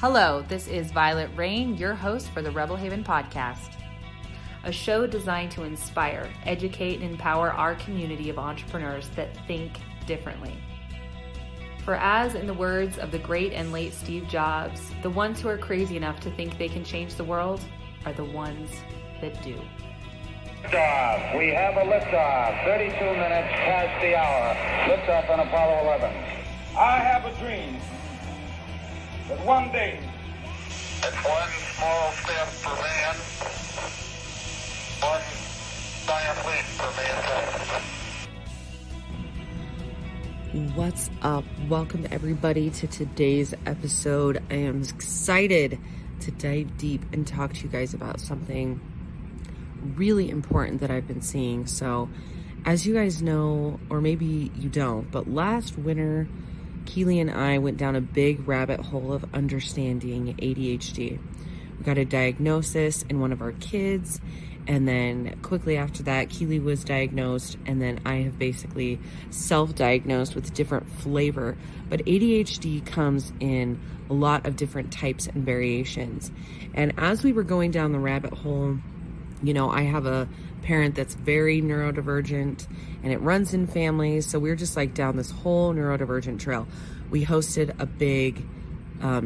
Hello, this is Violet Rain, your host for the Rebel Haven podcast, a show designed to inspire, educate, and empower our community of entrepreneurs that think differently. For as in the words of the great and late Steve Jobs, the ones who are crazy enough to think they can change the world are the ones that do. Liftoff. We have a liftoff. 32 minutes past the hour. Liftoff on Apollo 11. I have a dream that one day, it's one small step for man, one giant leap for mankind. What's up? Welcome everybody to today's episode. I am excited to dive deep and talk to you guys about something really important that I've been seeing. So as you guys know, or maybe you don't, but last winter, Keely and I went down a big rabbit hole of understanding ADHD. We got a diagnosis in one of our kids, and then quickly after that, Keely was diagnosed, and then I have basically self-diagnosed with different flavor. But ADHD comes in a lot of different types and variations. And as we were going down the rabbit hole, you know, I have a parent that's very neurodivergent and it runs in families. So we're just like down this whole neurodivergent trail. We hosted a big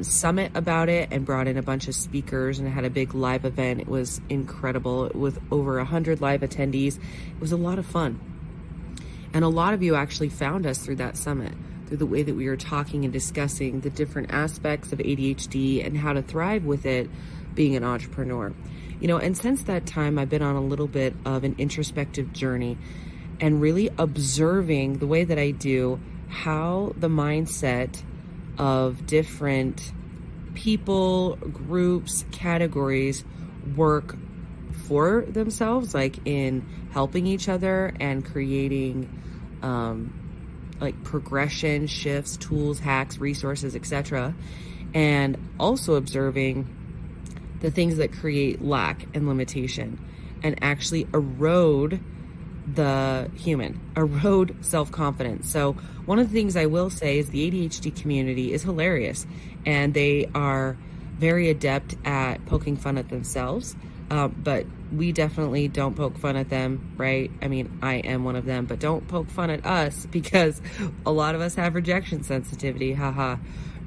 summit about it and brought in a bunch of speakers and had a big live event. It was incredible with over 100 live attendees. It was a lot of fun. And a lot of you actually found us through that summit, through the way that we were talking and discussing the different aspects of ADHD and how to thrive with it being an entrepreneur. You know, and since that time, I've been on a little bit of an introspective journey and really observing the way that I do how the mindset of different people, groups, categories work for themselves, like in helping each other and creating like progression, shifts, tools, hacks, resources, etc. And also observing the things that create lack and limitation and actually erode the human, erode self-confidence. So one of the things I will say is the ADHD community is hilarious and they are very adept at poking fun at themselves. But we definitely don't poke fun at them, right? I mean, I am one of them, but don't poke fun at us because a lot of us have rejection sensitivity, haha,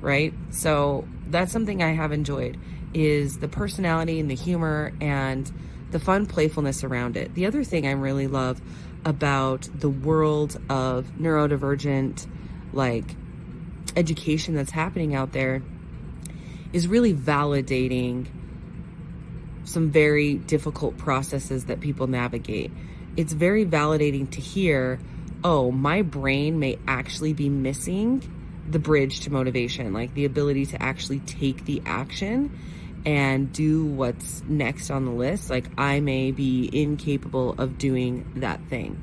right? So that's something I have enjoyed, is the personality and the humor and the fun playfulness around it. The other thing I really love about the world of neurodivergent like education that's happening out there is really validating some very difficult processes that people navigate. It's very validating to hear, oh, my brain may actually be missing the bridge to motivation, like the ability to actually take the action and do what's next on the list. Like I may be incapable of doing that thing.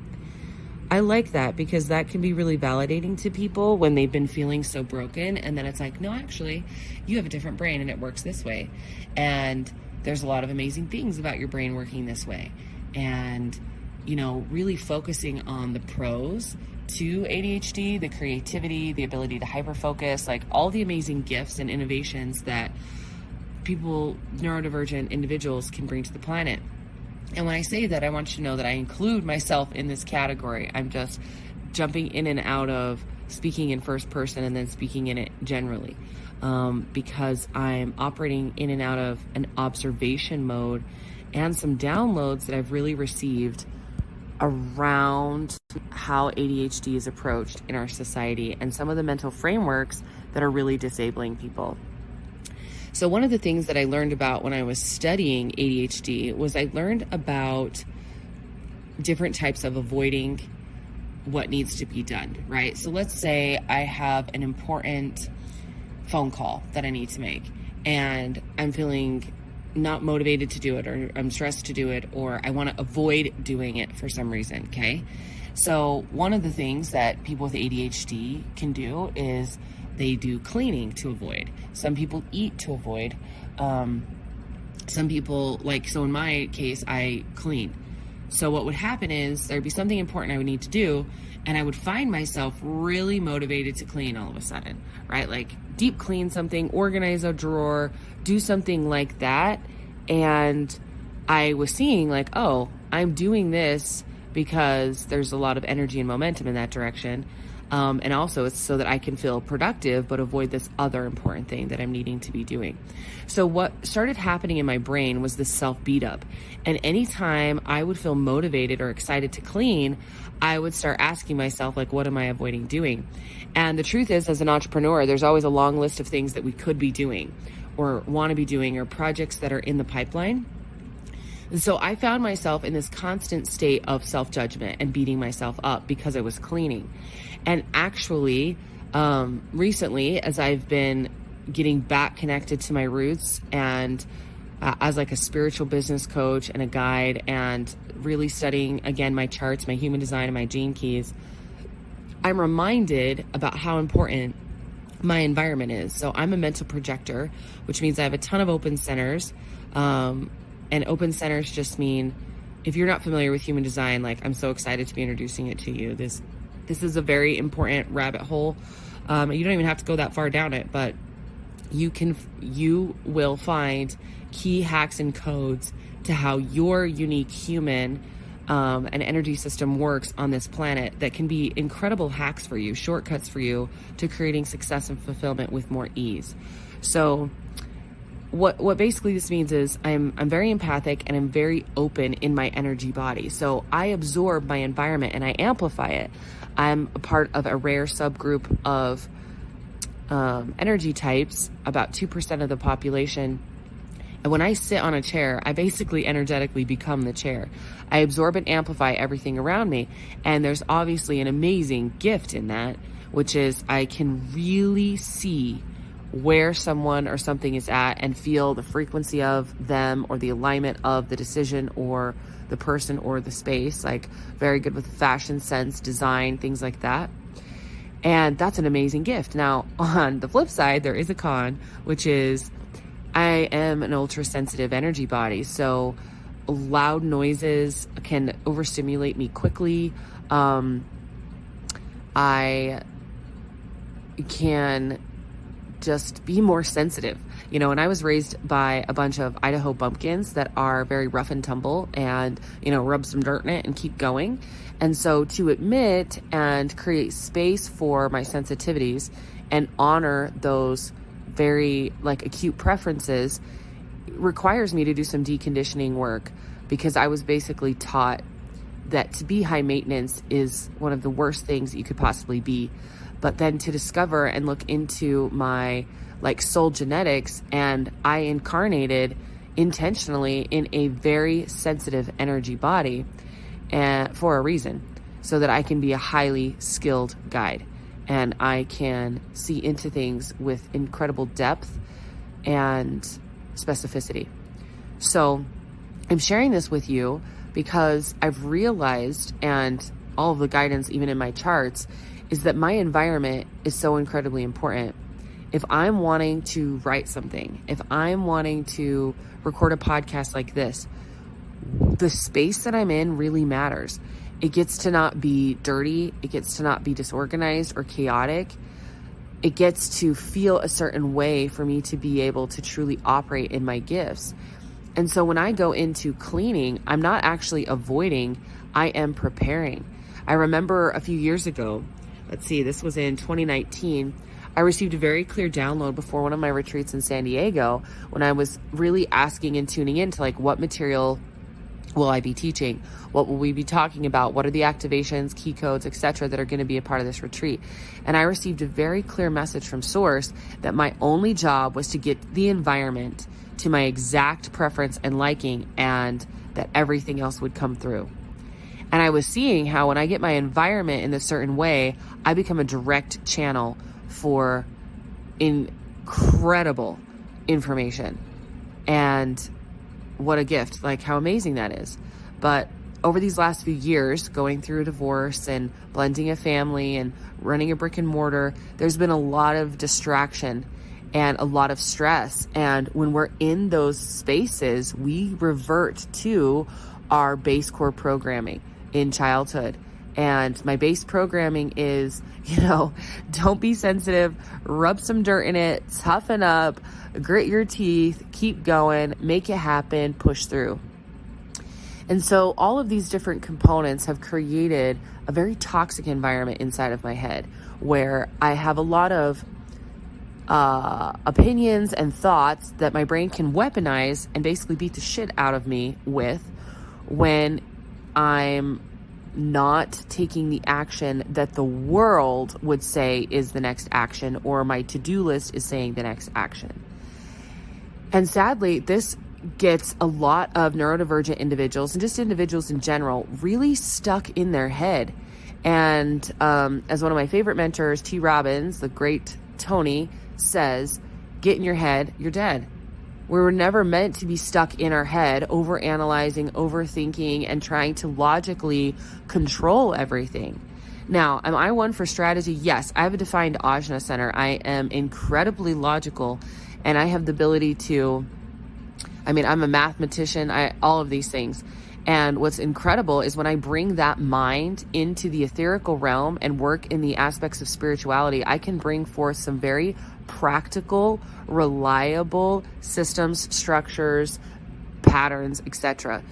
I like that because that can be really validating to people when they've been feeling so broken. And then it's like, no, actually, you have a different brain and it works this way. And there's a lot of amazing things about your brain working this way. And, you know, really focusing on the pros to ADHD, the creativity, the ability to hyperfocus, like all the amazing gifts and innovations that people, neurodivergent individuals, can bring to the planet. And when I say that, I want you to know that I include myself in this category. I'm just jumping in and out of speaking in first person and then speaking in it generally, because I'm operating in and out of an observation mode and some downloads that I've really received around how ADHD is approached in our society and some of the mental frameworks that are really disabling people. So one of the things that I learned about when I was studying ADHD was I learned about different types of avoiding what needs to be done, right? So let's say I have an important phone call that I need to make and I'm feeling not motivated to do it, or I'm stressed to do it, or I want to avoid doing it for some reason, okay? So one of the things that people with ADHD can do is they do cleaning to avoid. Some people eat to avoid. Some people, like, so in my case, I clean. So what would happen is there'd be something important I would need to do, and I would find myself really motivated to clean all of a sudden, right? Like deep clean something, organize a drawer, do something like that. And I was seeing like, oh, I'm doing this because there's a lot of energy and momentum in that direction. And also it's so that I can feel productive, but avoid this other important thing that I'm needing to be doing. So what started happening in my brain was this self beat up. And anytime I would feel motivated or excited to clean, I would start asking myself, like, what am I avoiding doing? And the truth is, as an entrepreneur, there's always a long list of things that we could be doing or want to be doing, or projects that are in the pipeline. And so I found myself in this constant state of self-judgment and beating myself up because I was cleaning. And actually, recently, as I've been getting back connected to my roots and as like a spiritual business coach and a guide, and really studying, again, my charts, my human design, and my gene keys, I'm reminded about how important my environment is. So I'm a mental projector, which means I have a ton of open centers. And open centers just mean, if you're not familiar with human design, like, I'm so excited to be introducing it to you. This is a very important rabbit hole. You don't even have to go that far down it, but you will find key hacks and codes to how your unique human and energy system works on this planet that can be incredible hacks for you, shortcuts for you to creating success and fulfillment with more ease. So what basically this means is I'm very empathic and I'm very open in my energy body. So I absorb my environment and I amplify it. I'm a part of a rare subgroup of energy types, about 2% of the population. And when I sit on a chair, I basically energetically become the chair. I absorb and amplify everything around me. And there's obviously an amazing gift in that, which is I can really see where someone or something is at and feel the frequency of them or the alignment of the decision or the person or the space. Like, very good with fashion sense, design, things like that. And that's an amazing gift. Now, on the flip side, there is a con, which is I am an ultra sensitive energy body. So loud noises can overstimulate me quickly. I can just be more sensitive, and I was raised by a bunch of Idaho bumpkins that are very rough and tumble and, rub some dirt in it and keep going. And so to admit and create space for my sensitivities and honor those very acute preferences requires me to do some deconditioning work, because I was basically taught that to be high maintenance is one of the worst things that you could possibly be. But then to discover and look into my soul genetics, and I incarnated intentionally in a very sensitive energy body and for a reason, so that I can be a highly skilled guide and I can see into things with incredible depth and specificity. So I'm sharing this with you because I've realized, and all of the guidance, even in my charts, is that my environment is so incredibly important. If I'm wanting to write something, if I'm wanting to record a podcast like this, the space that I'm in really matters. It gets to not be dirty. It gets to not be disorganized or chaotic. It gets to feel a certain way for me to be able to truly operate in my gifts. And so when I go into cleaning, I'm not actually avoiding, I am preparing. I remember a few years ago, this was in 2019, I received a very clear download before one of my retreats in San Diego, when I was really asking and tuning into what material will I be teaching? What will we be talking about? What are the activations, key codes, etc. that are going to be a part of this retreat? And I received a very clear message from Source that my only job was to get the environment to my exact preference and liking, and that everything else would come through. And I was seeing how when I get my environment in a certain way, I become a direct channel for incredible information. And what a gift, how amazing that is. But over these last few years, going through a divorce and blending a family and running a brick and mortar, there's been a lot of distraction and a lot of stress. And when we're in those spaces, we revert to our base core programming in childhood. And my base programming is, don't be sensitive, rub some dirt in it, toughen up, grit your teeth, keep going, make it happen, push through. And so all of these different components have created a very toxic environment inside of my head, where I have a lot of opinions and thoughts that my brain can weaponize and basically beat the shit out of me with when I'm not taking the action that the world would say is the next action, or my to-do list is saying the next action. And sadly, this gets a lot of neurodivergent individuals and just individuals in general really stuck in their head. And as one of my favorite mentors, T. Robbins, the great Tony, says, get in your head, you're dead. We were never meant to be stuck in our head, overanalyzing, overthinking, and trying to logically control everything. Now, am I one for strategy? Yes, I have a defined ajna center. I am incredibly logical, and I have the ability to, I'm a mathematician, all of these things. And what's incredible is when I bring that mind into the etherical realm and work in the aspects of spirituality, I can bring forth some very practical, reliable systems, structures, patterns, etc.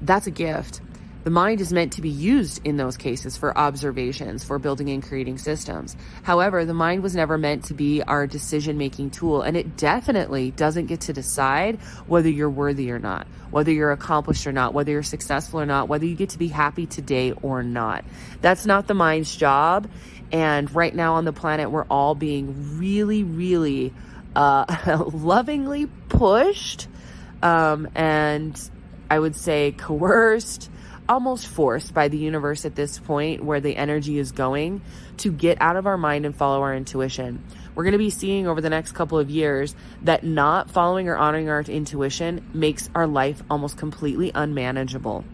That's a gift. The mind is meant to be used in those cases for observations, for building and creating systems. However, the mind was never meant to be our decision-making tool, and it definitely doesn't get to decide whether you're worthy or not, whether you're accomplished or not, whether you're successful or not, whether you get to be happy today or not. That's not the mind's job. And right now on the planet, we're all being really, really lovingly pushed, and I would say coerced, almost forced by the universe at this point, where the energy is going, to get out of our mind and follow our intuition. We're going to be seeing over the next couple of years that not following or honoring our intuition makes our life almost completely unmanageable.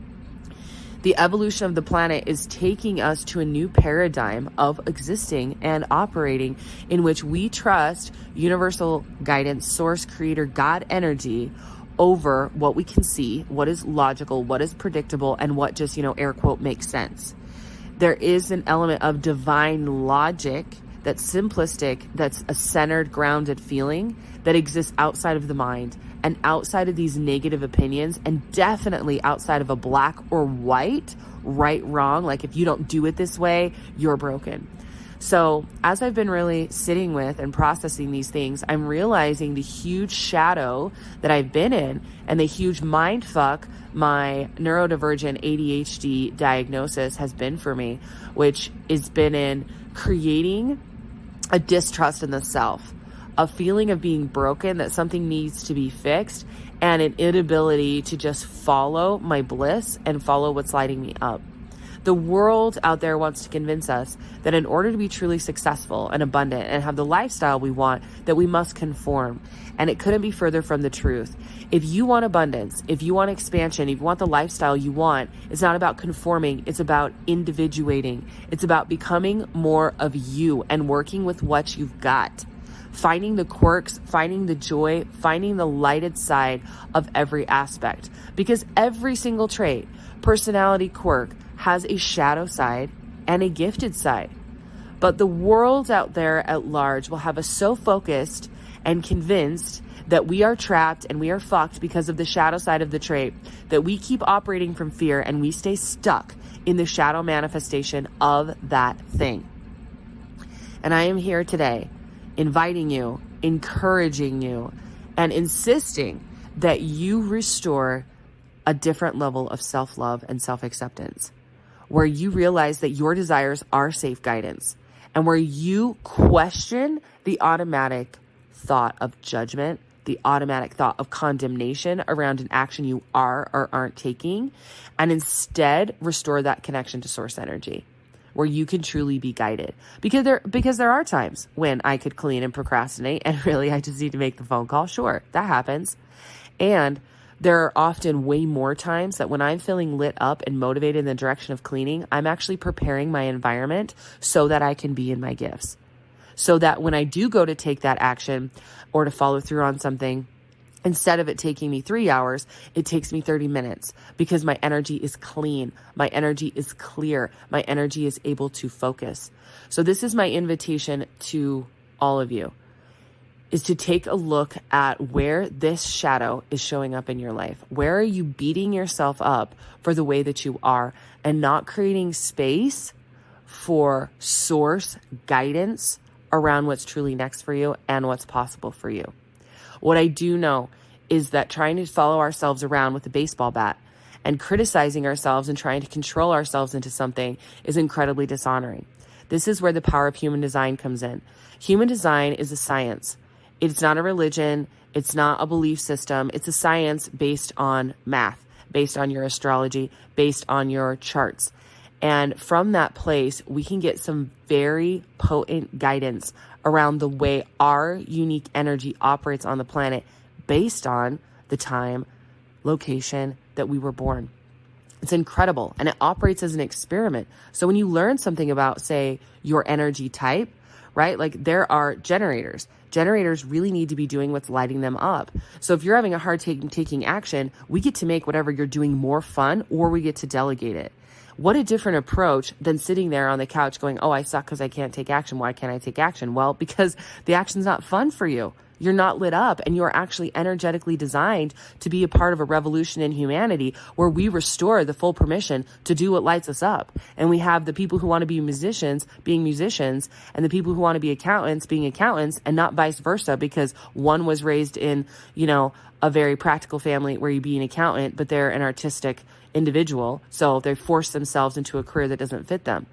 The evolution of the planet is taking us to a new paradigm of existing and operating, in which we trust universal guidance, source, creator, God energy over what we can see, what is logical, what is predictable, and what just, air quote, makes sense. There is an element of divine logic that's simplistic, that's a centered, grounded feeling that exists outside of the mind and outside of these negative opinions, and definitely outside of a black or white, right, wrong, like if you don't do it this way, you're broken. So as I've been really sitting with and processing these things, I'm realizing the huge shadow that I've been in and the huge mind fuck my neurodivergent ADHD diagnosis has been for me, which has been in creating a distrust in the self, a feeling of being broken, that something needs to be fixed, and an inability to just follow my bliss and follow what's lighting me up. The world out there wants to convince us that in order to be truly successful and abundant and have the lifestyle we want, that we must conform. And it couldn't be further from the truth. If you want abundance, if you want expansion, if you want the lifestyle you want, it's not about conforming. It's about individuating. It's about becoming more of you and working with what you've got. Finding the quirks, finding the joy, finding the lighted side of every aspect. Because every single trait, personality quirk, has a shadow side and a gifted side. But the world out there at large will have us so focused and convinced that we are trapped and we are fucked because of the shadow side of the trait, that we keep operating from fear and we stay stuck in the shadow manifestation of that thing. And I am here today inviting you, encouraging you, and insisting that you restore a different level of self-love and self-acceptance, where you realize that your desires are safe guidance, and where you question the automatic thought of judgment, the automatic thought of condemnation around an action you are or aren't taking, and instead restore that connection to source energy, where you can truly be guided. Because there are times when I could clean and procrastinate, and really I just need to make the phone call. Sure, that happens. And there are often way more times that when I'm feeling lit up and motivated in the direction of cleaning, I'm actually preparing my environment so that I can be in my gifts. So that when I do go to take that action or to follow through on something, Instead of it taking me 3 hours, it takes me 30 minutes because my energy is clean. My energy is clear. My energy is able to focus. So this is my invitation to all of you, is to take a look at where this shadow is showing up in your life. Where are you beating yourself up for the way that you are and not creating space for source guidance around what's truly next for you and what's possible for you? What I do know is that trying to follow ourselves around with a baseball bat and criticizing ourselves and trying to control ourselves into something is incredibly dishonoring. This is where the power of human design comes in. Human design is a science. It's not a religion. It's not a belief system. It's a science based on math, based on your astrology, based on your charts. And from that place, we can get some very potent guidance around the way our unique energy operates on the planet based on the time, location that we were born. It's incredible. And it operates as an experiment. So when you learn something about, say, your energy type, right? Like there are generators. Generators really need to be doing what's lighting them up. So if you're having a hard time taking action, we get to make whatever you're doing more fun, or we get to delegate it. What a different approach than sitting there on the couch going, oh, I suck because I can't take action. Why can't I take action? Well, because the action's not fun for you. You're not lit up, and you're actually energetically designed to be a part of a revolution in humanity where we restore the full permission to do what lights us up. And we have the people who want to be musicians being musicians, and the people who want to be accountants being accountants, and not vice versa, because one was raised in, a very practical family where you be an accountant, but they're an artistic individual. So they force themselves into a career that doesn't fit them.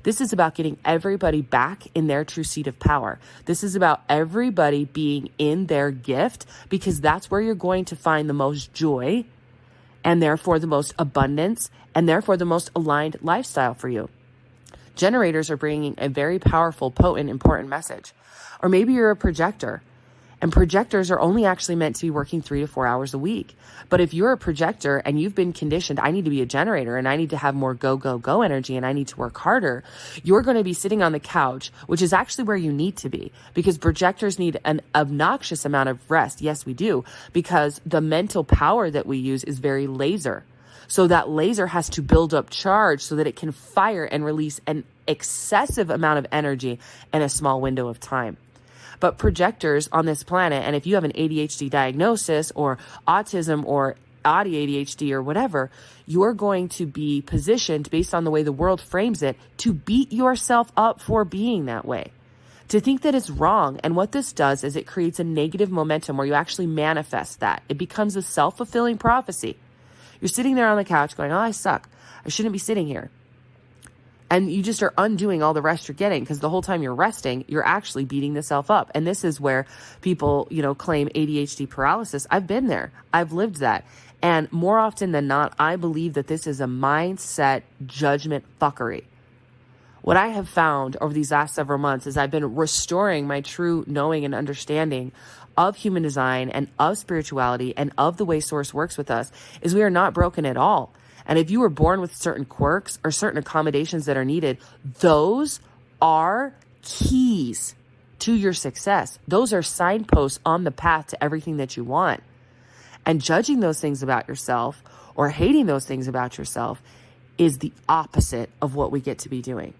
This is about getting everybody back in their true seat of power. This is about everybody being in their gift, because that's where you're going to find the most joy, and therefore the most abundance, and therefore the most aligned lifestyle for you. Generators are bringing a very powerful, potent, important message. Or maybe you're a projector, and projectors are only actually meant to be working 3 to 4 hours a week. But if you're a projector and you've been conditioned, I need to be a generator and I need to have more go, go, go energy and I need to work harder, you're going to be sitting on the couch, which is actually where you need to be, because projectors need an obnoxious amount of rest. Yes, we do, because the mental power that we use is very laser. So that laser has to build up charge so that it can fire and release an excessive amount of energy in a small window of time. But projectors on this planet, and if you have an ADHD diagnosis or autism or ADHD or whatever, you're going to be positioned based on the way the world frames it to beat yourself up for being that way, to think that it's wrong. And what this does is it creates a negative momentum where you actually manifest that. It becomes a self-fulfilling prophecy. You're sitting there on the couch going, oh, I suck. I shouldn't be sitting here. And you just are undoing all the rest you're getting, because the whole time you're resting, you're actually beating the self up. And this is where people, claim ADHD paralysis. I've been there. I've lived that. And more often than not, I believe that this is a mindset judgment fuckery. What I have found over these last several months is I've been restoring my true knowing and understanding of human design and of spirituality and of the way source works with us, is we are not broken at all. And if you were born with certain quirks or certain accommodations that are needed, those are keys to your success. Those are signposts on the path to everything that you want. And judging those things about yourself or hating those things about yourself is the opposite of what we get to be doing.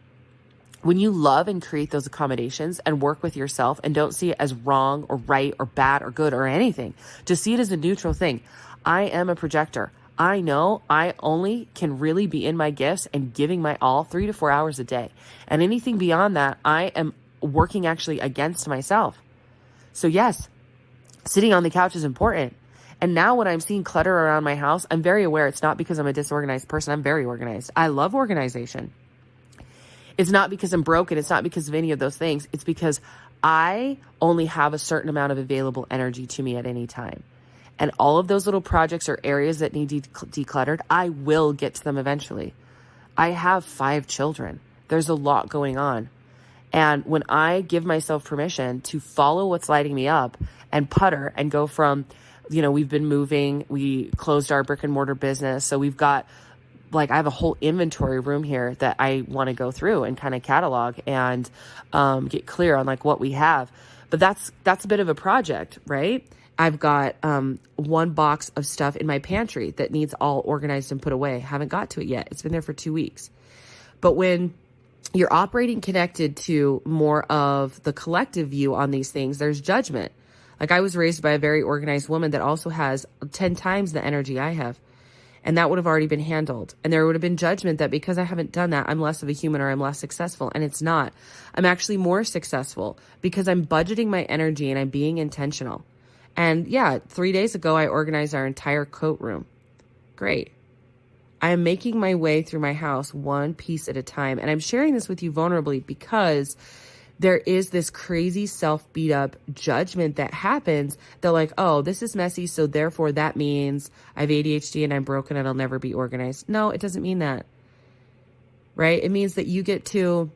When you love and create those accommodations and work with yourself and don't see it as wrong or right or bad or good or anything, just see it as a neutral thing. I am a projector. I know I only can really be in my gifts and giving my all 3 to 4 hours a day. And anything beyond that, I am working actually against myself. So yes, sitting on the couch is important. And now when I'm seeing clutter around my house, I'm very aware it's not because I'm a disorganized person. I'm very organized. I love organization. It's not because I'm broken. It's not because of any of those things. It's because I only have a certain amount of available energy to me at any time. And all of those little projects or areas that need decluttered, I will get to them eventually. I have 5 children. There's a lot going on. And when I give myself permission to follow what's lighting me up and putter and go from, we've been moving, we closed our brick and mortar business. So we've got, I have a whole inventory room here that I want to go through and kind of catalog and get clear on what we have. But that's a bit of a project, right? I've got one box of stuff in my pantry that needs all organized and put away. Haven't got to it yet. It's been there for 2 weeks. But when you're operating connected to more of the collective view on these things, there's judgment. Like, I was raised by a very organized woman that also has 10 times the energy I have. And that would have already been handled. And there would have been judgment that because I haven't done that, I'm less of a human or I'm less successful. And it's not. I'm actually more successful because I'm budgeting my energy and I'm being intentional. And yeah, 3 days ago, I organized our entire coat room. Great. I am making my way through my house one piece at a time. And I'm sharing this with you vulnerably because there is this crazy self-beat up judgment that happens that, like, oh, this is messy, so therefore that means I have ADHD and I'm broken and I'll never be organized. No, it doesn't mean that, right? It means that you get to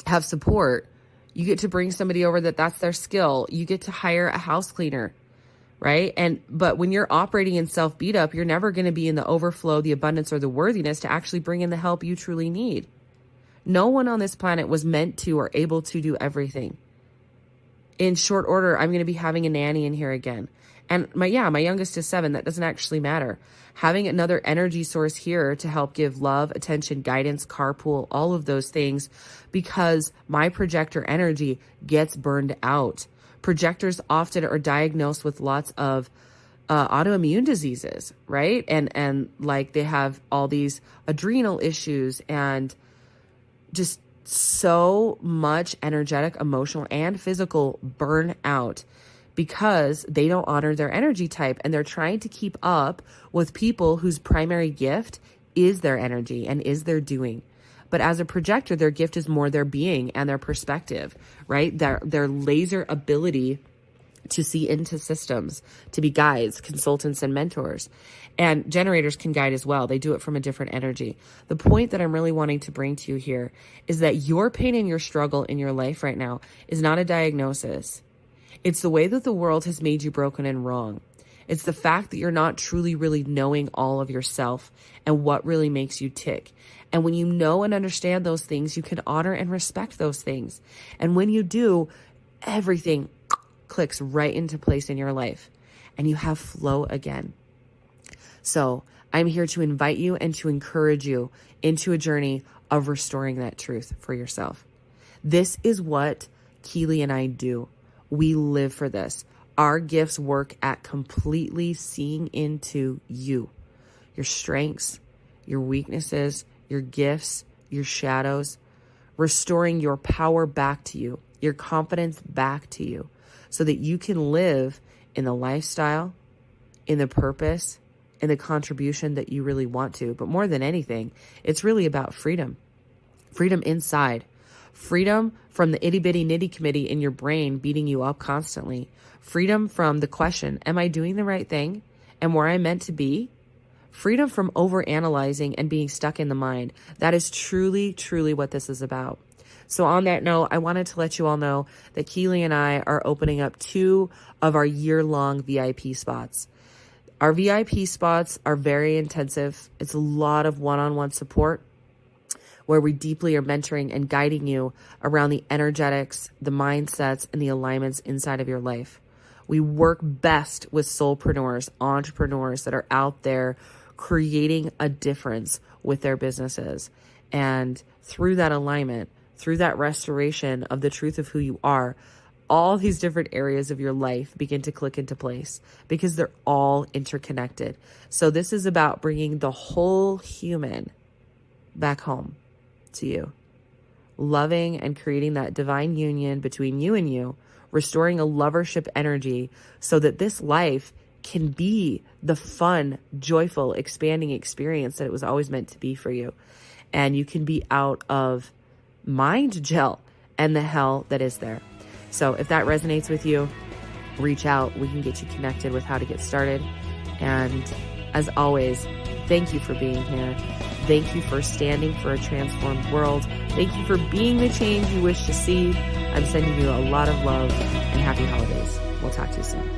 have support. You get to bring somebody over that's their skill. You get to hire a house cleaner, right? But when you're operating in self-beat up, you're never going to be in the overflow, the abundance, or the worthiness to actually bring in the help you truly need. No one on this planet was meant to or able to do everything. In short order, I'm going to be having a nanny in here again. And my youngest is 7. That doesn't actually matter. Having another energy source here to help give love, attention, guidance, carpool, all of those things, because my projector energy gets burned out. Projectors often are diagnosed with lots of autoimmune diseases, right? And like they have all these adrenal issues and just so much energetic, emotional, and physical burnout because they don't honor their energy type and they're trying to keep up with people whose primary gift is their energy and is their doing. But as a projector, their gift is more their being and their perspective, right? Their laser ability to see into systems, to be guides, consultants, and mentors. And generators can guide as well. They do it from a different energy. The point that I'm really wanting to bring to you here is that your pain and your struggle in your life right now is not a diagnosis. It's the way that the world has made you broken and wrong. It's the fact that you're not truly, really knowing all of yourself and what really makes you tick. And when you know and understand those things, you can honor and respect those things. And when you do, everything clicks right into place in your life and you have flow again. So I'm here to invite you and to encourage you into a journey of restoring that truth for yourself. This is what Keely and I do. We live for this. Our gifts work at completely seeing into you, your strengths, your weaknesses, your gifts, your shadows, restoring your power back to you, your confidence back to you, so that you can live in the lifestyle, in the purpose, in the contribution that you really want to. But more than anything, it's really about freedom. Freedom inside. Freedom from the itty bitty nitty committee in your brain beating you up constantly. Freedom from the question, am I doing the right thing? And where I'm meant to be? Freedom from overanalyzing and being stuck in the mind. That is truly, truly what this is about. So on that note, I wanted to let you all know that Keely and I are opening up 2 of our year-long VIP spots. Our VIP spots are very intensive. It's a lot of one-on-one support where we deeply are mentoring and guiding you around the energetics, the mindsets, and the alignments inside of your life. We work best with soulpreneurs, entrepreneurs that are out there creating a difference with their businesses. And through that alignment, through that restoration of the truth of who you are, all these different areas of your life begin to click into place because they're all interconnected. So this is about bringing the whole human back home to you, loving and creating that divine union between you and you, restoring a lovership energy so that this life can be the fun, joyful, expanding experience that it was always meant to be for you. And you can be out of mind gel and the hell that is there. So if that resonates with you, reach out. We can get you connected with how to get started. And as always, thank you for being here. Thank you for standing for a transformed world. Thank you for being the change you wish to see. I'm sending you a lot of love and happy holidays. We'll talk to you soon.